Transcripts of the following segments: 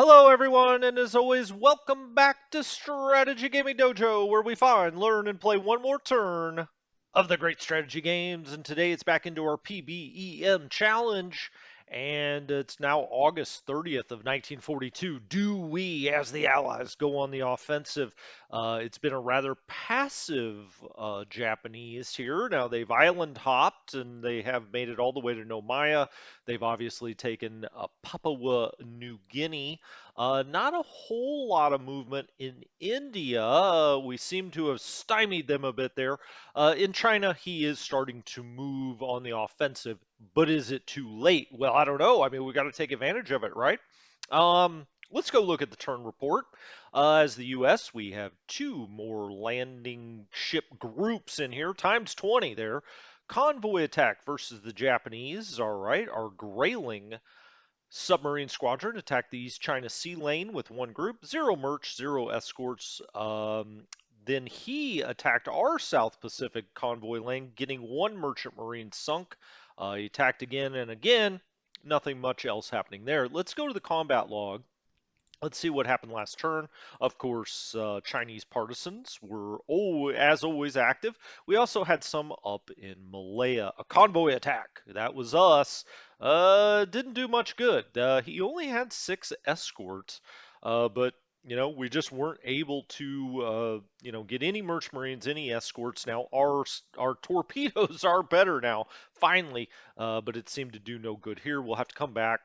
Hello, everyone, and as always, welcome back to Strategy Gaming Dojo, where we find, learn, and play one more turn of the great strategy games. And today it's back into our PBEM challenge, and it's now August 30th of 1942. Do we, as the Allies, go on the offensive? It's been a rather passive Japanese here. Now they've island hopped, and they have made it all the way to Nomaya. They've obviously taken Papua New Guinea. Not a whole lot of movement in India. We seem to have stymied them a bit there. In China, he is starting to move on the offensive, but is it too late? Well, I don't know. I mean, we got to take advantage of it, right? Let's go look at the turn report. As the U.S., we have two more landing ship groups in here, times 20 there. Convoy Attack versus the Japanese. All right, our Grayling submarine squadron attacked the East China Sea lane with one group, zero merch, zero escorts. Then he attacked our South Pacific convoy lane, getting one merchant marine sunk. He attacked again and again. Nothing much else happening there. Let's go to the combat log. Let's see what happened last turn. Of course, Chinese partisans were, as always, active. We also had some up in Malaya. A convoy attack. That was us. Didn't do much good. He only had 6 escorts, but we just weren't able to, get any merch marines, any escorts. Now our torpedoes are better now, finally, but it seemed to do no good here. We'll have to come back.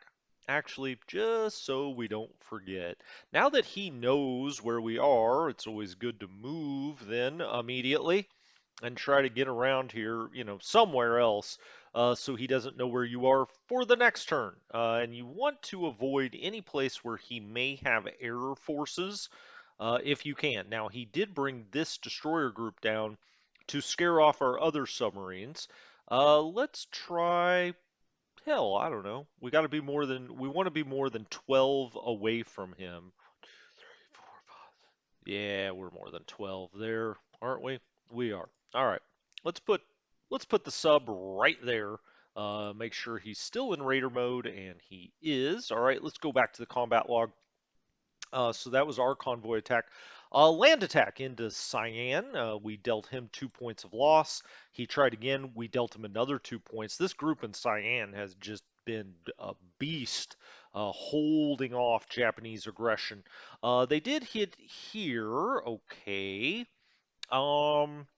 Actually, just so we don't forget. Now that he knows where we are, it's always good to move then immediately and try to get around here, somewhere else, so he doesn't know where you are for the next turn. And you want to avoid any place where he may have air forces, if you can. Now, he did bring this destroyer group down to scare off our other submarines. Let's try. Hell, I don't know. We want to be more than 12 away from him. 4, 5. Yeah, we're more than 12 there, aren't we? We are. All right. Let's put let's put the sub right there. Make sure he's still in raider mode, and he is. All right, let's go back to the combat log. So that was our convoy attack. Land attack into Cyan. We dealt him 2 points of loss. He tried again. We dealt him another 2 points. This group in Cyan has just been a beast, holding off Japanese aggression. They did hit here. Okay. Um,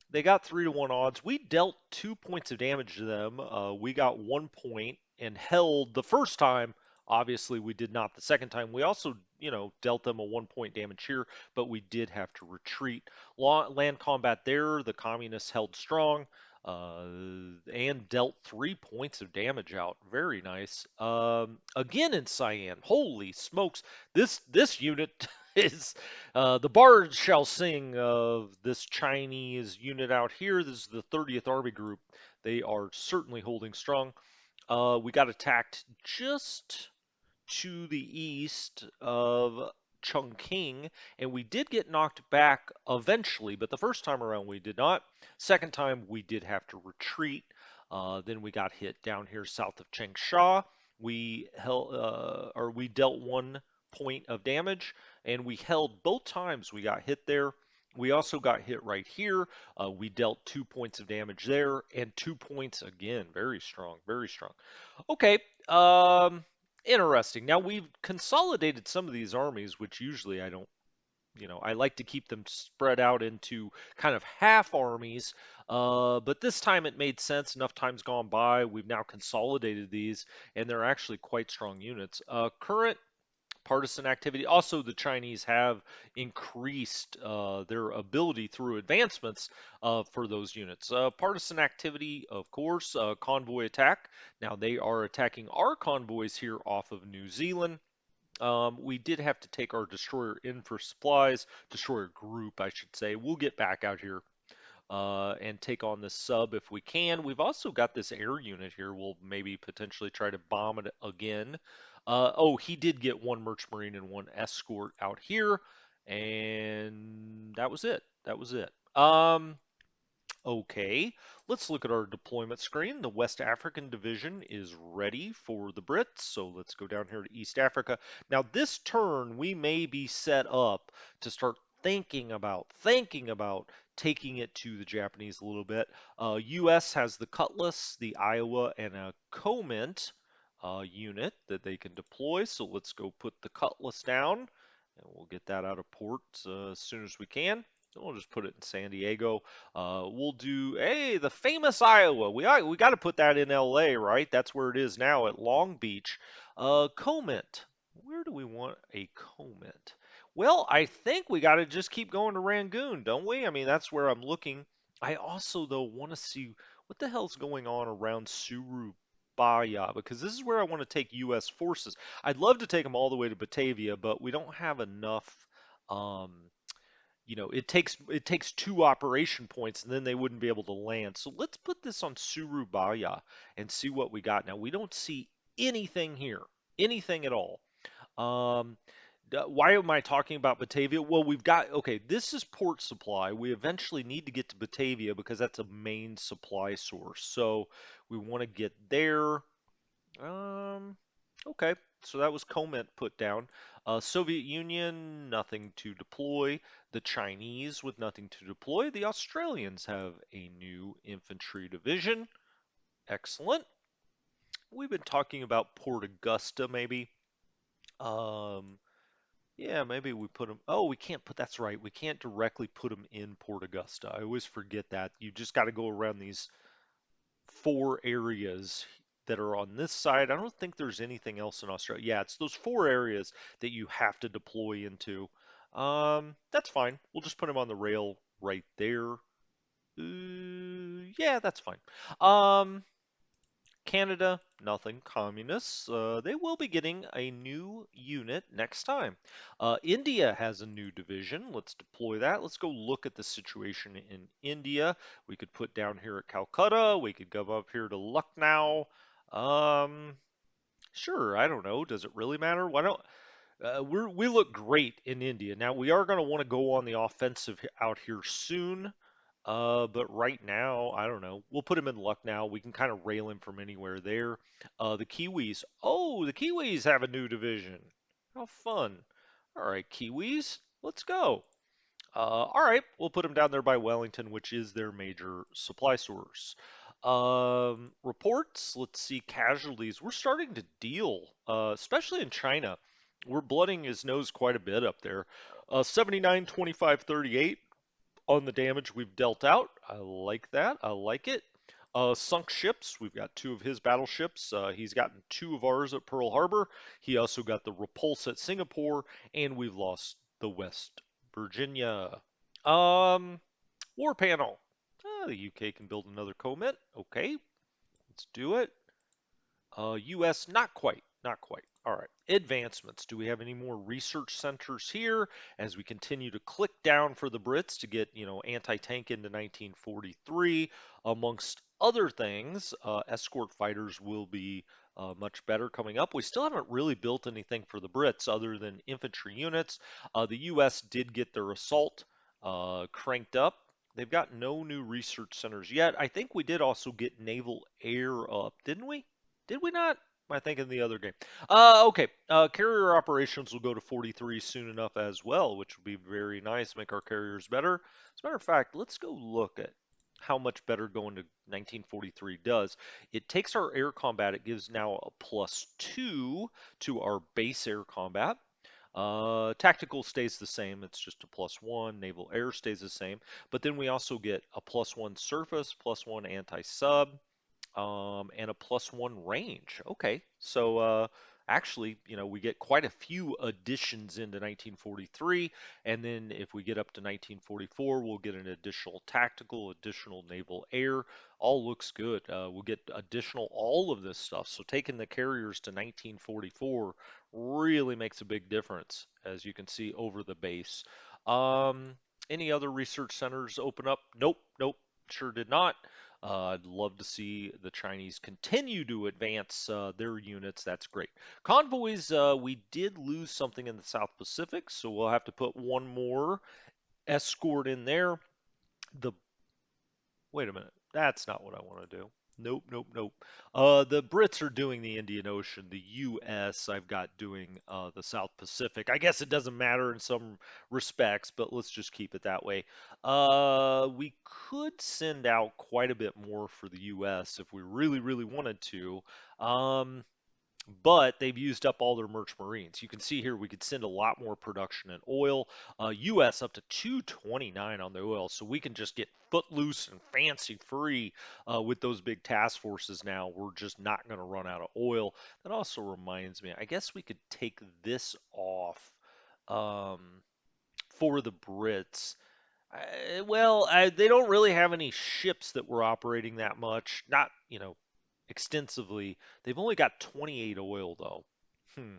they got 3-to-1 odds. We dealt 2 points of damage to them. We got 1 point and held the first time. Obviously, we did not the second time. We also, dealt them a 1 point damage here, but we did have to retreat. Land combat there, the communists held strong and dealt 3 points of damage out. Very nice. Again in Cyan. Holy smokes! This unit is the Bard shall sing of this Chinese unit out here. This is the 30th Army Group. They are certainly holding strong. We got attacked just to the east of Chongqing, and we did get knocked back eventually, but the first time around we did not. Second time we did have to retreat. Then we got hit down here south of Changsha. We dealt 1 point of damage, and we held both times we got hit there. We also got hit right here. We dealt 2 points of damage there, and 2 points again. Very strong, very strong. Okay, interesting. Now we've consolidated some of these armies, which usually I don't, I like to keep them spread out into kind of half armies. But this time it made sense. Enough time's gone by. We've now consolidated these, and they're actually quite strong units. Current partisan activity. Also, the Chinese have increased their ability through advancements for those units. Partisan activity, of course, convoy attack. Now they are attacking our convoys here off of New Zealand. We did have to take our destroyer in for supplies, destroyer group, I should say. We'll get back out here and take on this sub if we can. We've also got this air unit here. We'll maybe potentially try to bomb it again. He did get one merch marine and one escort out here, and that was it. That was it. Okay, let's look at our deployment screen. The West African Division is ready for the Brits, so let's go down here to East Africa. Now, this turn, we may be set up to start thinking about taking it to the Japanese a little bit. U.S. has the Cutlass, the Iowa, and a Comint unit that they can deploy, so let's go put the Cutlass down, and we'll get that out of port as soon as we can. We'll just put it in San Diego. We'll do, hey, the famous Iowa. We got to put that in LA, right? That's where it is now at Long Beach. Comint. Where do we want a Comint? Well, I think we got to just keep going to Rangoon, don't we? I mean, that's where I'm looking. I also, though, want to see what the hell's going on around Surabaya, because this is where I want to take U.S. forces. I'd love to take them all the way to Batavia, but we don't have enough. Um, it takes two operation points and then they wouldn't be able to land. So let's put this on Surabaya and see what we got. Now we don't see anything here, anything at all. Um, why am I talking about Batavia? Well, we've got, okay, this is port supply. We eventually need to get to Batavia because that's a main supply source. So we want to get there. Um, okay, so that was Comment put down. Soviet Union, nothing to deploy. The Chinese with nothing to deploy. The Australians have a new infantry division. Excellent. We've been talking about Port Augusta, maybe. Um, yeah, maybe we put them. Oh, we can't put. That's right. We can't directly put them in Port Augusta. I always forget that. You just got to go around these four areas that are on this side. I don't think there's anything else in Australia. Yeah, it's those four areas that you have to deploy into. That's fine. We'll just put them on the rail right there. Yeah, that's fine. Um, Canada, nothing. Communists, they will be getting a new unit next time. India has a new division. Let's deploy that. Let's go look at the situation in India. We could put down here at Calcutta. We could go up here to Lucknow. Um, sure, I don't know. Does it really matter? Why don't we look great in India. Now we are going to want to go on the offensive out here soon. But right now, I don't know. We'll put him in luck now. We can kind of rail him from anywhere there. The Kiwis. Oh, the Kiwis have a new division. How fun. All right, Kiwis, let's go. All right, we'll put them down there by Wellington, which is their major supply source. Reports, let's see, casualties. We're starting to deal, especially in China. We're blooding his nose quite a bit up there. 79, 25, 38 on the damage we've dealt out. I like that. I like it. Sunk ships. We've got two of his battleships. He's gotten two of ours at Pearl Harbor. He also got the Repulse at Singapore, and we've lost the West Virginia. Um, War panel. The UK can build another comet. Okay, let's do it. US, not quite, not quite. All right, advancements. Do we have any more research centers here as we continue to click down for the Brits to get, anti-tank into 1943, amongst other things? Escort fighters will be much better coming up. We still haven't really built anything for the Brits other than infantry units. The US did get their assault cranked up. They've got no new research centers yet. I think we did also get naval air up, didn't we? Did we not? Am I thinking the other game? Okay. Carrier operations will go to 43 soon enough as well, which will be very nice, make our carriers better. As a matter of fact, let's go look at how much better going to 1943 does. It takes our air combat, it gives now a +2 to our base air combat. Tactical stays the same, it's just a +1. Naval air stays the same. But then we also get a +1 surface, +1 anti-sub, and a +1 range. Okay, so actually, we get quite a few additions into 1943, and then if we get up to 1944, we'll get an additional tactical, additional naval air. All looks good. We'll get additional all of this stuff. So taking the carriers to 1944 really makes a big difference, as you can see over the base. Um, any other research centers open up? Nope, nope, sure did not. I'd love to see the Chinese continue to advance their units. That's great. Convoys, we did lose something in the South Pacific, so we'll have to put one more escort in there. The Wait a minute. That's not what I want to do. Nope, nope, nope. The Brits are doing the Indian Ocean. The U.S. I've got doing the South Pacific. I guess it doesn't matter in some respects, but let's just keep it that way. We could send out quite a bit more for the U.S. if we really, really wanted to. Um, but they've used up all their merchant marines. You can see here we could send a lot more production in oil. U.S. up to 229 on the oil, so we can just get footloose and fancy free with those big task forces now. We're just not going to run out of oil. That also reminds me, I guess we could take this off um, for the Brits. They don't really have any ships that were operating that much. Not, extensively. They've only got 28 oil though. Hmm.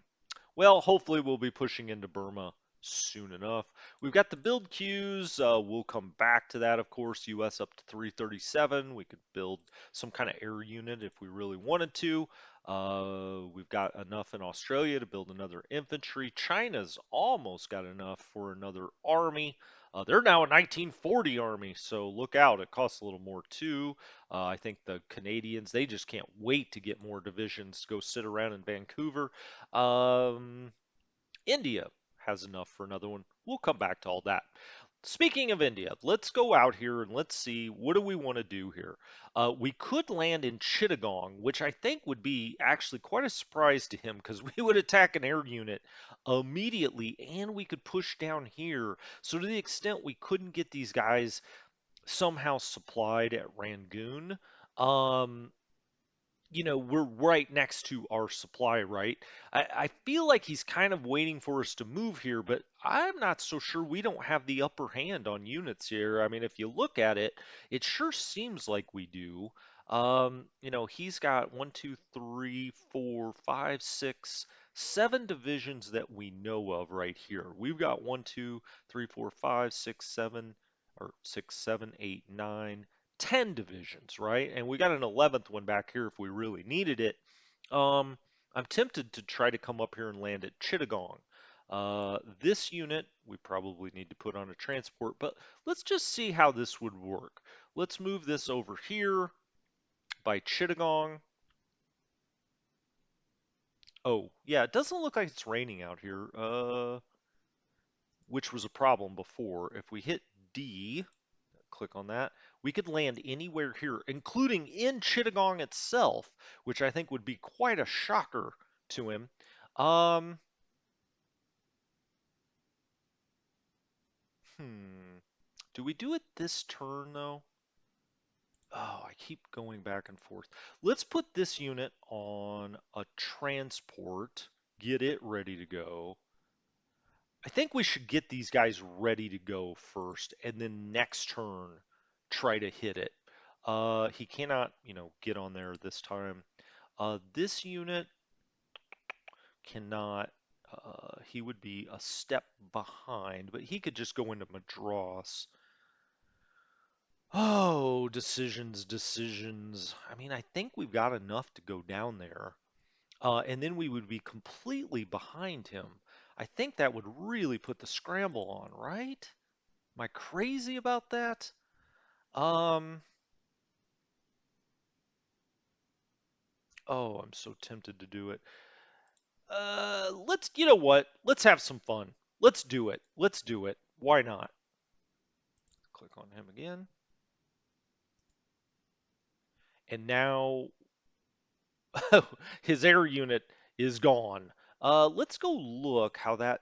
Well, hopefully we'll be pushing into Burma soon enough. We've got the build queues. We'll come back to that, of course. US up to 337. We could build some kind of air unit if we really wanted to. We've got enough in Australia to build another infantry. China's almost got enough for another army. They're now a 1940 army, so look out. It costs a little more too. I think the Canadians, they just can't wait to get more divisions to go sit around in Vancouver. Um, India has enough for another one. We'll come back to all that. Speaking of India, let's go out here and let's see what do we want to do here. We could land in Chittagong, which I think would be actually quite a surprise to him because we would attack an air unit immediately and we could push down here. So to the extent we couldn't get these guys somehow supplied at Rangoon, um, we're right next to our supply, right? I feel like he's kind of waiting for us to move here, but I'm not so sure we don't have the upper hand on units here. I mean, if you look at it, it sure seems like we do. He's got one, two, three, four, five, six, seven divisions that we know of right here. We've got one, two, three, four, five, six, seven, or six, seven, eight, nine. 10 divisions, right? And we got an 11th one back here if we really needed it. Um, I'm tempted to try to come up here and land at Chittagong. This unit we probably need to put on a transport, but let's just see how this would work. Let's move this over here by Chittagong. Oh, yeah, it doesn't look like it's raining out here, which was a problem before. If we hit D, click on that. We could land anywhere here, including in Chittagong itself, which I think would be quite a shocker to him. Um, hmm. Do we do it this turn, though? Oh, I keep going back and forth. Let's put this unit on a transport, get it ready to go. I think we should get these guys ready to go first, and then next turn try to hit it. He cannot, get on there this time. This unit cannot. He would be a step behind, but he could just go into Madras. Oh, decisions, decisions. I mean, I think we've got enough to go down there. And then we would be completely behind him. I think that would really put the scramble on, right? Am I crazy about that? Um, oh, I'm so tempted to do it. You know what? Let's have some fun. Let's do it. Let's do it. Why not? Click on him again. And now his air unit is gone. Let's go look how that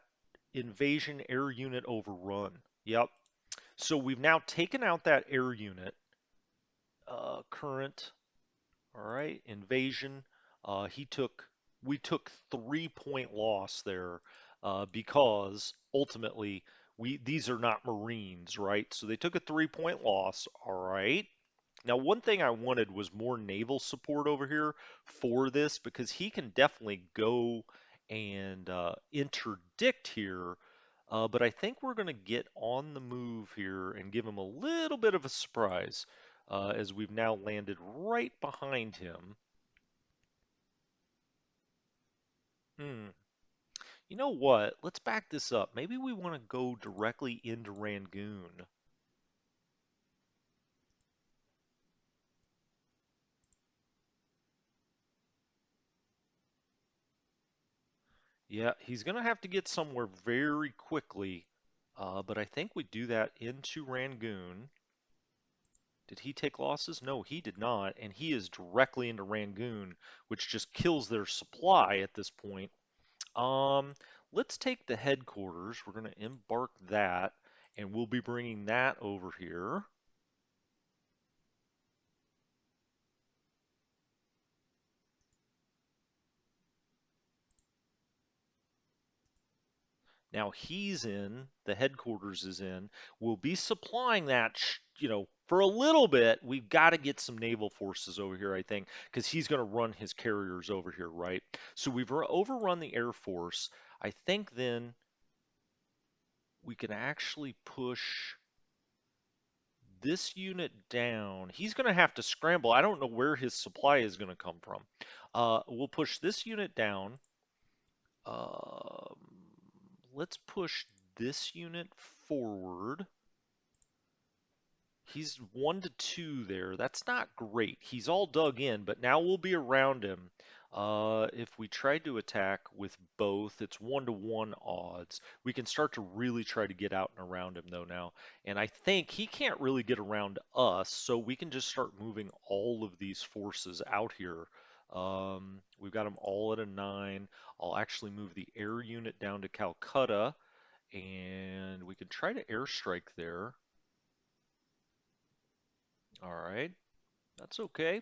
invasion air unit overrun. Yep. So we've now taken out that air unit. Current. All right. Invasion. We took 3 point loss there because ultimately these are not Marines, right? So they took a 3 point loss. All right. Now, one thing I wanted was more naval support over here for this because he can definitely go and interdict here. But I think we're going to get on the move here and give him a little bit of a surprise as we've now landed right behind him. Hmm. You know what? Let's back this up. Maybe we want to go directly into Rangoon. Yeah, he's going to have to get somewhere very quickly. But I think we do that into Rangoon. Did he take losses? No, he did not. And he is directly into Rangoon, which just kills their supply at this point. Um, let's take the headquarters. We're going to embark that, and we'll be bringing that over here. Now he's in, the headquarters is in. We'll be supplying that, for a little bit. We've got to get some naval forces over here, I think, because he's going to run his carriers over here, right? So we've overrun the Air Force. I think then we can actually push this unit down. He's going to have to scramble. I don't know where his supply is going to come from. We'll push this unit down. Um, let's push this unit forward. He's 1 to 2 there. That's not great. He's all dug in, but now we'll be around him. If we tried to attack with both, it's 1 to 1 odds. We can start to really try to get out and around him though now. And I think he can't really get around us, so we can just start moving all of these forces out here. We've got them all at a 9. I'll actually move the air unit down to Calcutta, and we can try to airstrike there. All right. That's okay.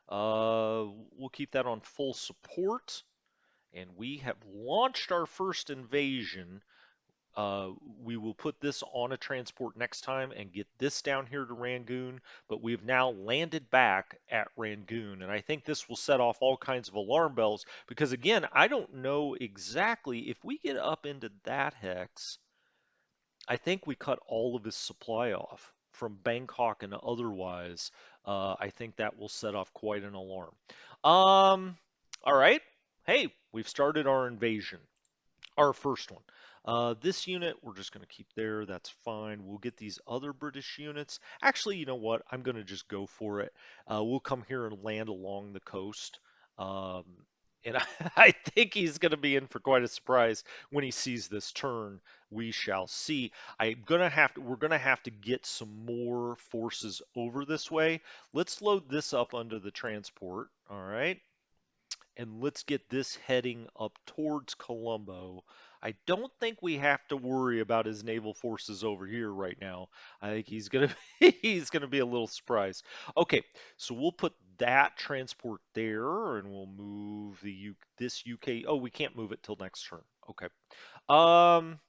We'll keep that on full support, and we have launched our first invasion. We will put this on a transport next time and get this down here to Rangoon, but we've now landed back at Rangoon, and I think this will set off all kinds of alarm bells because, again, I don't know exactly if we get up into that hex. I think we cut all of his supply off from Bangkok and otherwise. I think that will set off quite an alarm. All right. Hey, we've started our invasion, our first one. This unit, we're just going to keep there. That's fine. We'll get these other British units. Actually, you know what? I'm going to just go for it. We'll come here and land along the coast. Um, and I think he's going to be in for quite a surprise when he sees this turn. We shall see. We're going to have to get some more forces over this way. Let's load this up under the transport. All right. And let's get this heading up towards Colombo. I don't think we have to worry about his naval forces over here right now. I think he's gonna he's gonna be a little surprised. Okay, so we'll put that transport there, and we'll move this UK. Oh, we can't move it till next turn. Okay. Um,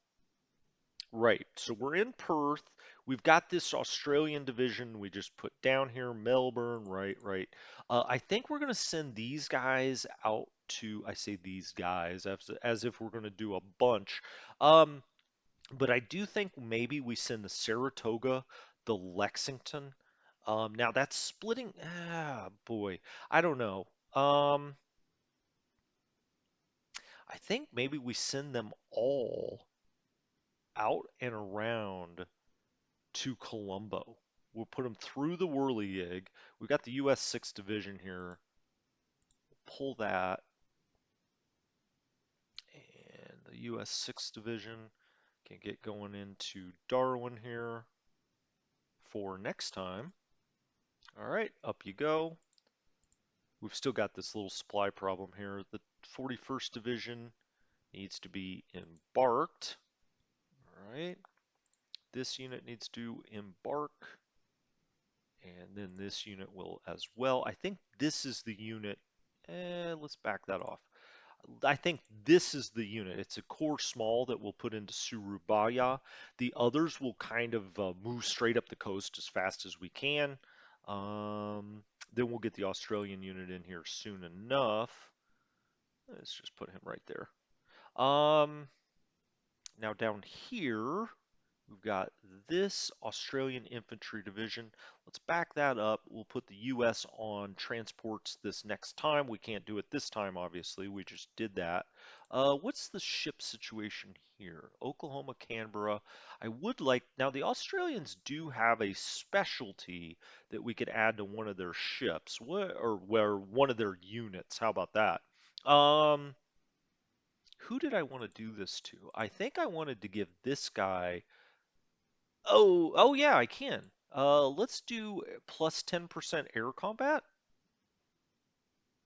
Right. So we're in Perth. We've got this Australian division we just put down here, Melbourne, right, right. I think we're going to send these guys out to, I say these guys, as if we're going to do a bunch. Um, but I do think maybe we send the Saratoga, the Lexington. Now that's splitting, boy, I don't know. I think maybe we send them all out and around to Colombo. We'll put them through the Whirligig. We've got the US 6th Division here. Pull that. And the US 6th Division can get going into Darwin here for next time. All right, up you go. We've still got this little supply problem here. The 41st Division needs to be embarked. All right, this unit needs to embark. And then this unit will as well. I think this is the unit. Let's back that off. I think this is the unit. It's a core small that we'll put into Surabaya. The others will kind of move straight up the coast as fast as we can. Then we'll get the Australian unit in here soon enough. Let's just put him right there. Now down here, we've got this Australian Infantry Division. Let's back that up. We'll put the US on transports this next time. We can't do it this time, obviously. We just did that. What's the ship situation here? Oklahoma, Canberra. I would like, now the Australians do have a specialty that we could add to one of their ships, or where one of their units. How about that? Um, Who did I want to do this to? I think I wanted to give this guy. Oh yeah, I can. Let's do plus 10% air combat.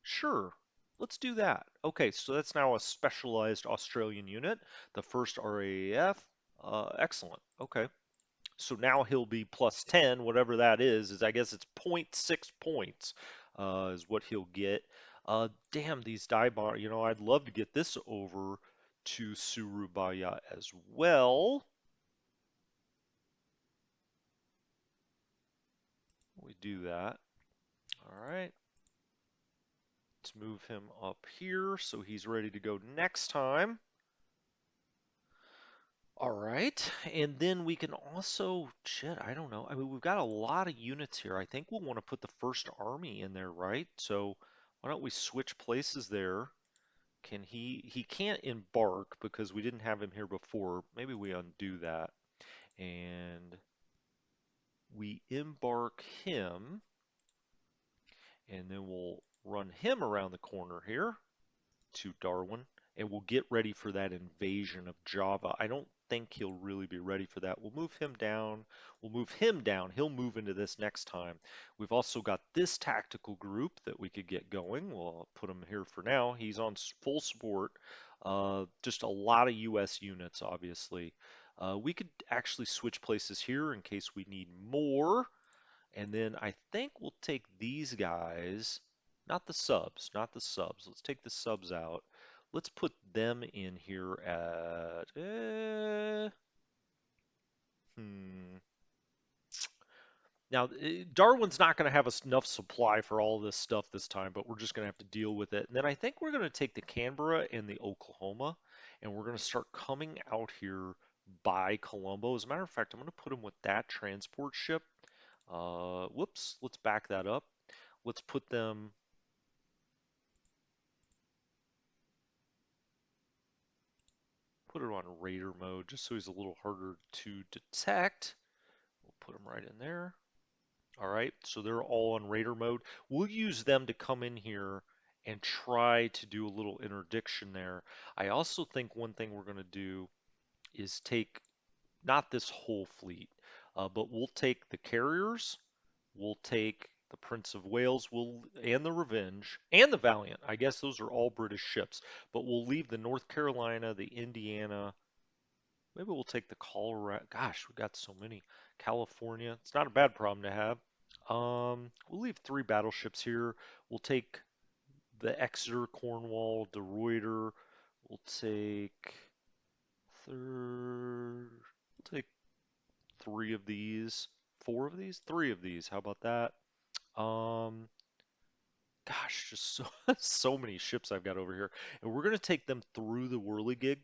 Sure. Let's do that. Okay, so that's now a specialized Australian unit, the first RAAF. Excellent. Okay. So now he'll be plus 10, whatever that is I guess it's point 0.6 points, is what he'll get. Damn, these die bar, I'd love to get this over to Surabaya as well. We do that. All right. Let's move him up here so he's ready to go next time. All right, and then we can also, shit, I don't know. I mean, we've got a lot of units here. I think we'll want to put the first army in there, right? So why don't we switch places there? He can't embark because we didn't have him here before. Maybe we undo that and we embark him, and then we'll run him around the corner here to Darwin, and we'll get ready for that invasion of Java. I don't think he'll really be ready for that. We'll move him down. We'll move him down. He'll move into this next time. We've also got this tactical group that we could get going. We'll put him here for now. He's on full support. Just a lot of US units, obviously. We could actually switch places here in case we need more. And then I think we'll take these guys, not the subs, not the subs. Let's take the subs out. Let's put them in here at, hmm. Now, Darwin's not going to have enough supply for all this stuff this time, but we're just going to have to deal with it. And then I think we're going to take the Canberra and the Oklahoma, and we're going to start coming out here by Colombo. As a matter of fact, I'm going to put them with that transport ship. Whoops, let's back that up. Let's put them, put it on raider mode just so he's a little harder to detect. We'll put him right in there. All right, so they're all on raider mode. We'll use them to come in here and try to do a little interdiction there. I also think one thing we're going to do is take, not this whole fleet, but we'll take the carriers, we'll take the Prince of Wales, and the Revenge, and the Valiant. I guess those are all British ships, but we'll leave the North Carolina, the Indiana. Maybe we'll take the Colorado. Gosh, we got so many. California. It's not a bad problem to have. We'll leave 3 battleships here. We'll take the Exeter, Cornwall, De Ruyter. We'll take third. We'll take 3 of these. 4 of these? 3 of these. How about that? Um, Gosh, just so so many ships I've got over here, and we're gonna take them through the whirligig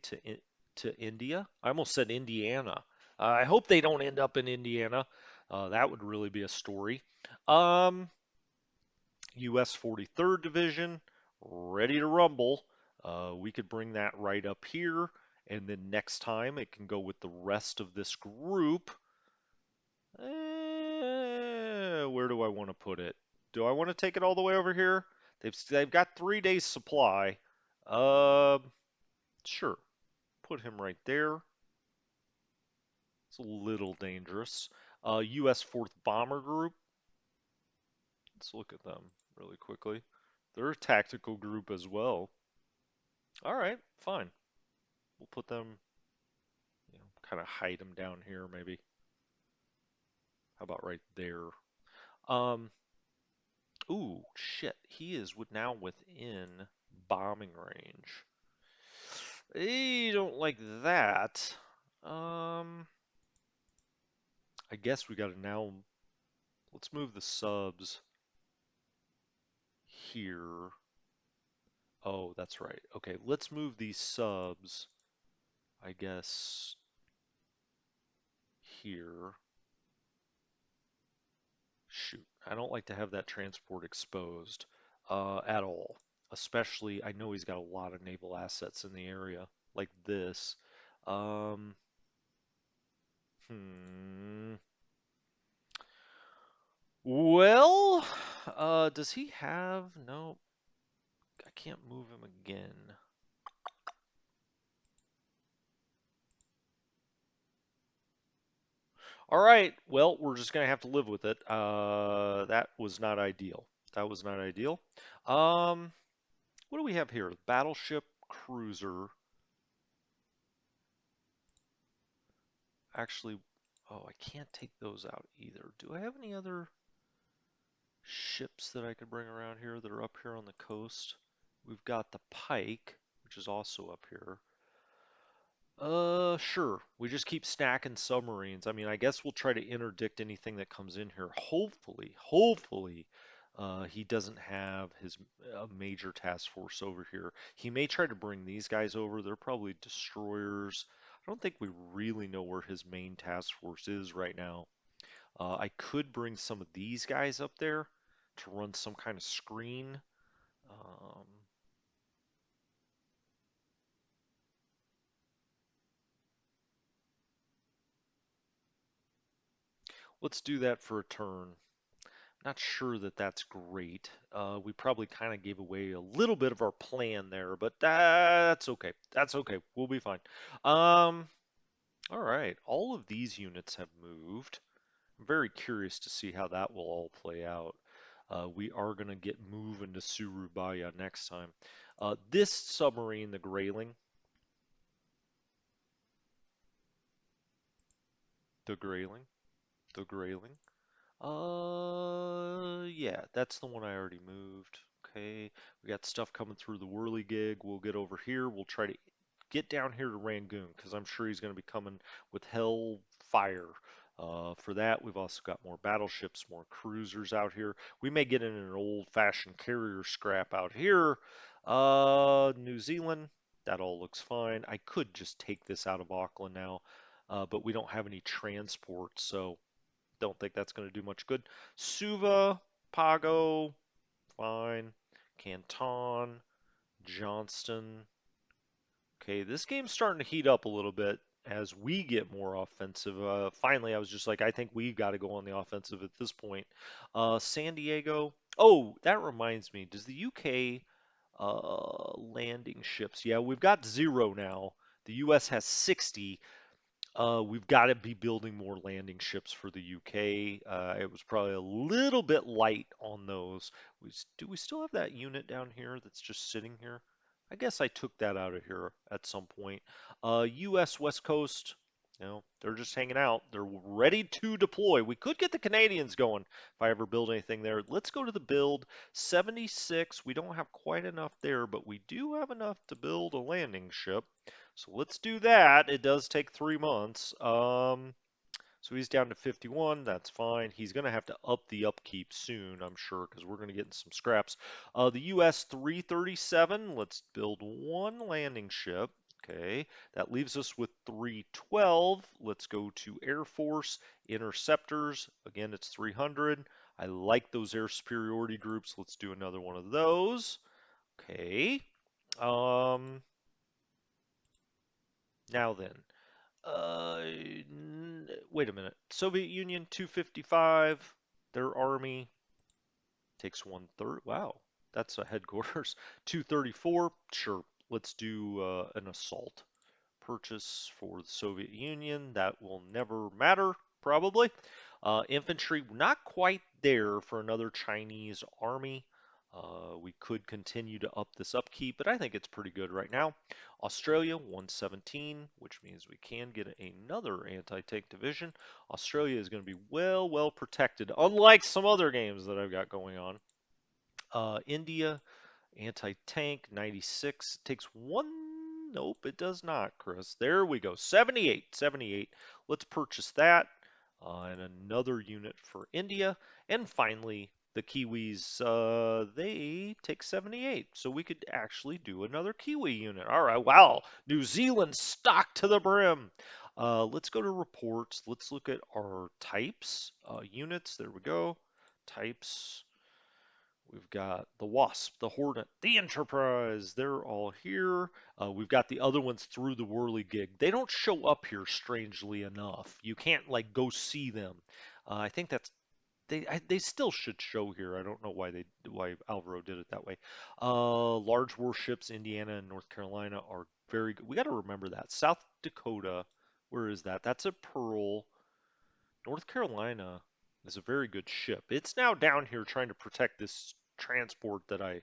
to India. I almost said Indiana. I hope they don't end up in Indiana. That would really be a story. Um, U.S. 43rd Division, ready to rumble. We could bring that right up here, and then next time it can go with the rest of this group. Where do I want to put it? Do I want to take it all the way over here? They've got 3 days supply. Um, sure. Put him right there. It's a little dangerous. U.S. 4th Bomber Group. Let's look at them really quickly. They're a tactical group as well. All right, fine. We'll put them, kind of hide them down here maybe. How about right there? Um, Ooh, shit. He is now within bombing range. I don't like that. Um, I guess we gotta now, let's move the subs here. Oh, that's right. Okay, let's move these subs, I guess, here. Shoot, I don't like to have that transport exposed at all. Especially, I know he's got a lot of naval assets in the area, like this. Um, hmm. Well, does he have? No, I can't move him again. All right. Well, we're just gonna have to live with it. That was not ideal. That was not ideal. Um, what do we have here? Battleship, cruiser. Actually, oh, I can't take those out either. Do I have any other ships that I could bring around here that are up here on the coast? We've got the Pike, which is also up here. Sure. We just keep snacking submarines. I mean, I guess we'll try to interdict anything that comes in here. Hopefully, he doesn't have his major task force over here. He may try to bring these guys over. They're probably destroyers. I don't think we really know where his main task force is right now. I could bring some of these guys up there to run some kind of screen. Um, let's do that for a turn. Not sure that that's great. We probably kind of gave away a little bit of our plan there, but that's okay. That's okay. We'll be fine. Um, all right. All of these units have moved. I'm very curious to see how that will all play out. We are going to get moving to Surabaya next time. This submarine, the Grayling, the Grayling, the Grayling. Yeah, that's the one I already moved. Okay, we got stuff coming through the whirligig. We'll get over here. We'll try to get down here to Rangoon because I'm sure he's going to be coming with hell fire. For that, we've also got more battleships, more cruisers out here. We may get in an old-fashioned carrier scrap out here. New Zealand, that all looks fine. I could just take this out of Auckland now, but we don't have any transport, so don't think that's going to do much good. Suva, Pago, fine. Canton, Johnston. Okay, this game's starting to heat up a little bit as we get more offensive. Finally, I was just like, I think we've got to go on the offensive at this point. San Diego. Oh, that reminds me. Does the UK landing ships? Yeah, we've got 0 now. The US has 60. We've got to be building more landing ships for the UK. It was probably a little bit light on those. Do we still have that unit down here that's just sitting here? I guess I took that out of here at some point. US West Coast, they're just hanging out. They're ready to deploy. We could get the Canadians going if I ever build anything there. Let's go to the build. 76. We don't have quite enough there, but we do have enough to build a landing ship. So let's do that. It does take 3 months. So he's down to 51. That's fine. He's going to have to up the upkeep soon, I'm sure, because we're going to get in some scraps. The US 337. Let's build one landing ship. Okay, that leaves us with 312. Let's go to Air Force interceptors. Again, it's 300. I like those air superiority groups. Let's do another one of those. Okay. Um, Now then. Wait a minute. Soviet Union 255. Their army takes 1/3. Wow, that's a headquarters. 234. Sure, let's do an assault purchase for the Soviet Union. That will never matter, probably. Infantry, not quite there for another Chinese army. We could continue to up this upkeep, but I think it's pretty good right now. Australia, 117, which means we can get another anti-tank division. Australia is going to be well protected, unlike some other games that I've got going on. India, anti-tank, 96. Takes one. Nope, it does not, Chris. There we go. 78. 78. Let's purchase that. And another unit for India. And finally, the Kiwis, they take 78. So we could actually do another Kiwi unit. All right, wow. New Zealand stocked to the brim. Let's go to reports. Let's look at our types, units. There we go. Types. We've got the Wasp, the Hornet, the Enterprise. They're all here. We've got the other ones through the whirligig. They don't show up here, strangely enough. You can't like go see them. I think that's they still should show here. I don't know why Alvaro did it that way. Large warships, Indiana and North Carolina are very good. We got to remember that. South Dakota, where is that? That's a Pearl. North Carolina is a very good ship. It's now down here trying to protect this transport that I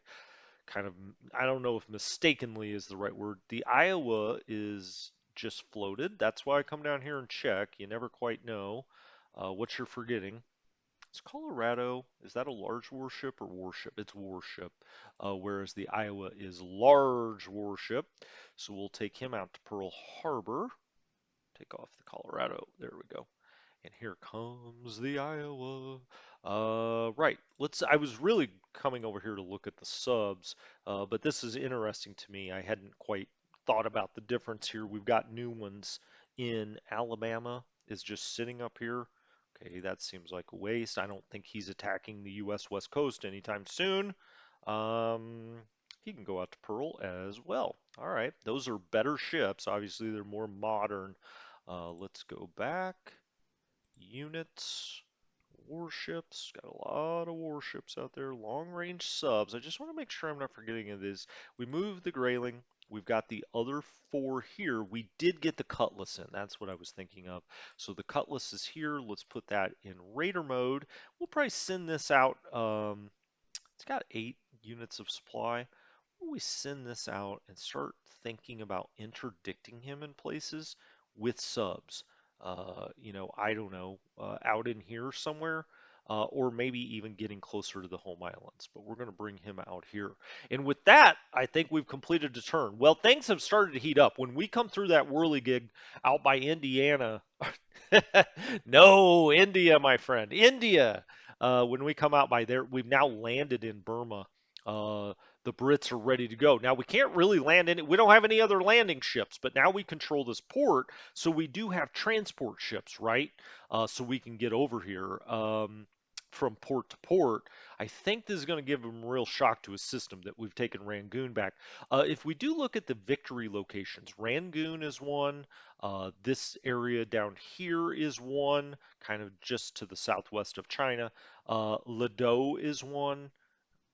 kind of, I don't know if mistakenly is the right word. The Iowa is just floated. That's why I come down here and check. You never quite know what you're forgetting. Is Colorado, is that a large warship or warship? It's warship, whereas the Iowa is large warship. So we'll take him out to Pearl Harbor. Take off the Colorado. There we go. And here comes the Iowa. Right. I was really coming over here to look at the subs, but this is interesting to me. I hadn't quite thought about the difference here. We've got new ones in Alabama is just sitting up here. Okay, that seems like a waste. I don't think he's attacking the U.S. West Coast anytime soon. Um, he can go out to Pearl as well. All right, those are better ships. Obviously, they're more modern. Let's go back. Units, warships, got a lot of warships out there, long range subs. I just want to make sure I'm not forgetting of this. We moved the Grayling. We've got the other four here. We did get the Cutlass in. That's what I was thinking of. So the Cutlass is here. Let's put that in Raider mode. We'll probably send this out. It's got 8 units of supply. We send this out and start thinking about interdicting him in places with subs. I don't know, out in here somewhere, or maybe even getting closer to the home islands. But we're going to bring him out here. And with that, I think we've completed the turn. Well, things have started to heat up. When we come through that whirligig out by Indiana, no, India, my friend, India. When we come out by there, we've now landed in Burma. The Brits are ready to go. Now we can't really land in it. We don't have any other landing ships, but now we control this port, so we do have transport ships, right? So we can get over here from port to port. I think this is going to give them a real shock to a system that we've taken Rangoon back. If we do look at the victory locations, Rangoon is one. This area down here is one, kind of just to the southwest of China. Lido is one.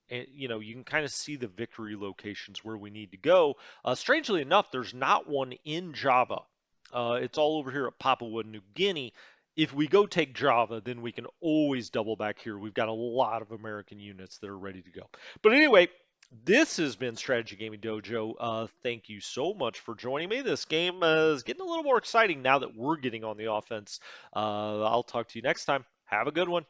And you can kind of see the victory locations where we need to go. Strangely enough, there's not one in Java. It's all over here at Papua New Guinea. If we go take Java, then we can always double back here. We've got a lot of American units that are ready to go. But anyway, this has been Strategy Gaming Dojo. Thank you so much for joining me. This game is getting a little more exciting now that we're getting on the offense. I'll talk to you next time. Have a good one.